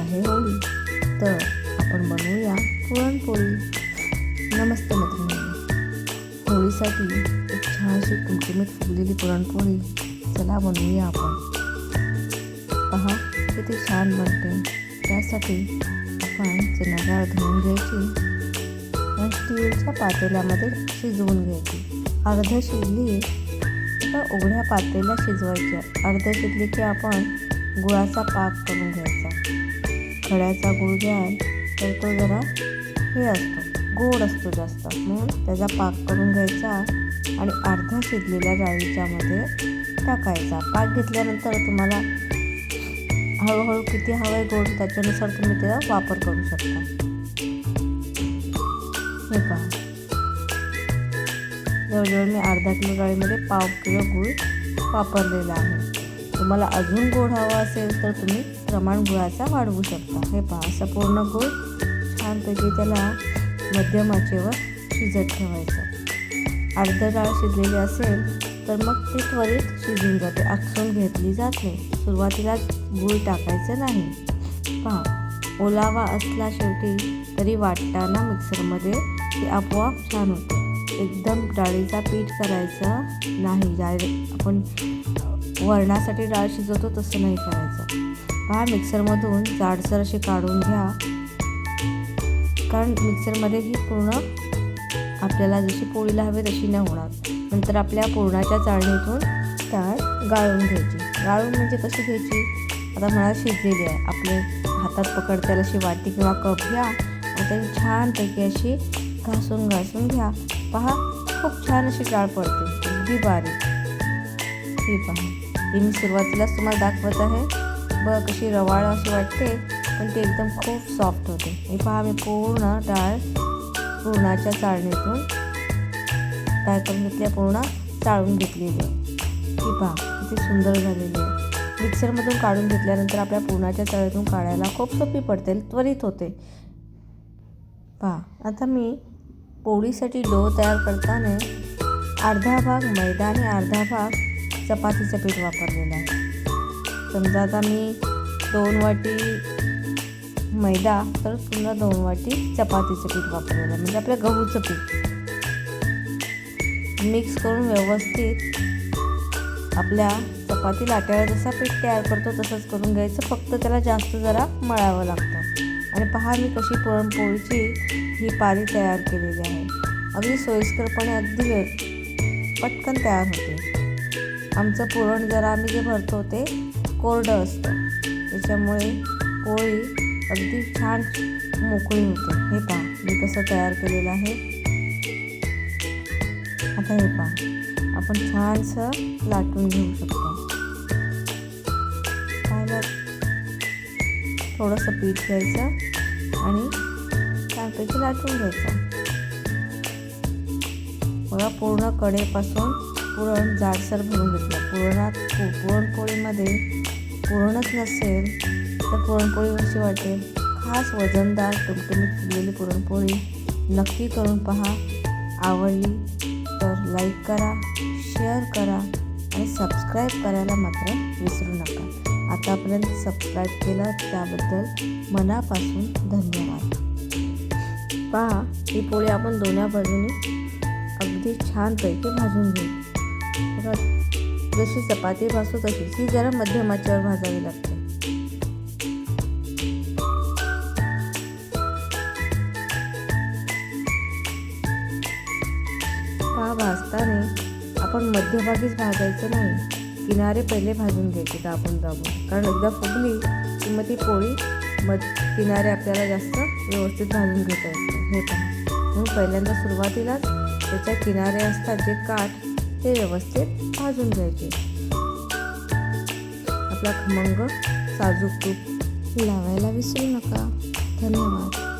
आहे होळी, तर आपण बनवूया पुरणपोळी. नमस्ते मैत्रिणींनो, होळीसाठी एक छानशी कुमकुमीत फुगलेली पुरणपोळी चला बनवूया आपण. पहा किती छान बनते. त्यासाठी आपण चणा डाळ धुवून घ्यायची आणि स्टीलच्या पातेल्यामध्ये शिजवून घ्यायची. अर्ध शिजली तर उघड्या पातेल्या शिजवायची. अर्ध शिजली की आपण गुळाचा पाक करून घ्यायचा. खड्याचा गुळ घ्याल तर तो जरा गोड असतो जास्त, म्हणून त्याचा पाक करून घ्यायचा आणि अर्धा शिजलेल्या डाळीच्या मध्ये टाकायचा. पाक घेतल्यानंतर तुम्हाला हळूहळू किती हवंय गोड त्याच्यानुसार तुम्ही त्याचा वापर करू शकता. हे पहा, जवळजवळ मी अर्धा किलो डाळीमध्ये पाव किलो गूळ वापरलेला आहे. तुम्हाला अजून गोड हवा असेल तर तुम्ही प्रमाण गुळाचा वाढवू शकता. हे पहा, असं पूर्ण गूळ छानपैकी त्याला मध्यम आचेवर शिजत ठेवायचं. अर्ध डाळ शिजलेली असेल तर मग ती त्वरित शिजून जाते, आखसून घेतली जाते. सुरुवातीला गूळ टाकायचं नाही. पहा, ओलावा असला शेवटी तरी वाटताना मिक्सरमध्ये ते आपोआप छान होतं. एकदम डाळीचा पीठ करायचं नाही. आपण वरणासाठी डाळ शिजवतो तसं नाही करायचं. पहा, मिक्सरमधून जाडसर अशी काढून घ्या, कारण मिक्सरमध्ये ही पूर्ण आपल्याला जशी पोळीला हवी तशी नाही होणार. नंतर आपल्या पुरणाच्या चाळणीतून डाळ गाळून घ्यायची. गाळून म्हणजे कशी घ्यायची, आता मला शिजलेली आहे, आपले हातात पकडताना अशी वाटी किंवा कप घ्या आणि त्याची छानपैकी अशी घासून घ्या. पहा, खूप छान अशी डाळ पडते, अगदी बारीक. ही पहा, ही मी सुरुवातीलाच तुम्हाला दाखवत आहे. बघ कशी रवाळ अशी वाटते, पण ती एकदम खूप सॉफ्ट होते. हे पहा, मी पूर्ण डाळ पुरणाच्या चाळणीतून काय करून घेतली, पूर्ण चाळून घेतलेली आहे. ही पहा किती सुंदर झालेली आहे. मिक्सरमधून काढून घेतल्यानंतर आपल्या पुरणाच्या चाळणीतून काढायला खूप सोपी पडते, त्वरित होते. पहा, आता मी पोळीसाठी डो तयार करताना अर्धा भाग मैदा आणि अर्धा भाग चपातीचं पीठ वापरलेलं आहे. समजा आता मी 2 वाटी मैदा तर पुन्हा 2 वाटी चपातीचं पीठ वापरलेलं आहे, म्हणजे आपल्या गहूचं पीठ मिक्स करून व्यवस्थित आपल्या चपाती लाटायला जसा पीठ तयार करतो तसंच करून घ्यायचं. फक्त त्याला जास्त जरा मळावं लागतं. आणि पहा, मी कशी पुरणपोळीची ही पारी तयार केलेली आहे. अगदी सोयीस्करपणे, अगदी पटकन तयार होते. आमचं पुरण जरा आम्ही जे भरतो ते कोरडं असतं, त्याच्यामुळे पोळी अगदी छान मोकळी होते. हे पहा, मी कसं तयार केलेलं आहे. आता हे पहा, आपण छानसं लाटून घेऊ शकतो. पाहिलं, थोडंसं पीठ घ्यायचं आणि छानपैकी लाटून घ्यायचं. बघा, पूर्ण कडेपासून पुरण जाडसर भरून घेतलं. पुरणपोळीमध्ये पुरणच नसेल तर पुरणपोळी कशी वाटेल. खास वजनदार टुमटुमीत फुगलेली पुरणपोळी नक्की करून पहा. आवडली तर लाईक करा, शेअर करा आणि सबस्क्राईब करायला मात्र विसरू नका. आतापर्यंत सबस्क्राईब केलं त्याबद्दल मनापासून धन्यवाद. पहा, ही पोळी आपण दोन्ही बाजूनी अगदी छानपैकी भाजून घेऊ. जशी चपाती भाजतो तशीच ही जरा मध्यम आचेवर भाजावी लागते. पहा, भाजताना आपण मध्यभागीच भाजायचं नाही, किनारे पहिले भाजून घ्यायचे दाबून, कारण एकदा फुगली की मग ती पोळी किनारे आपल्याला जास्त व्यवस्थित भाजून घेता येते. हे पहा, म्हणून पहिल्यांदा सुरुवातीलाच त्याच्या किनारे असतात जे काठ ते व्यवस्थित भाजून घ्यायचे. आपला खमंग साजूक तूप लावायला विसरू नका. धन्यवाद.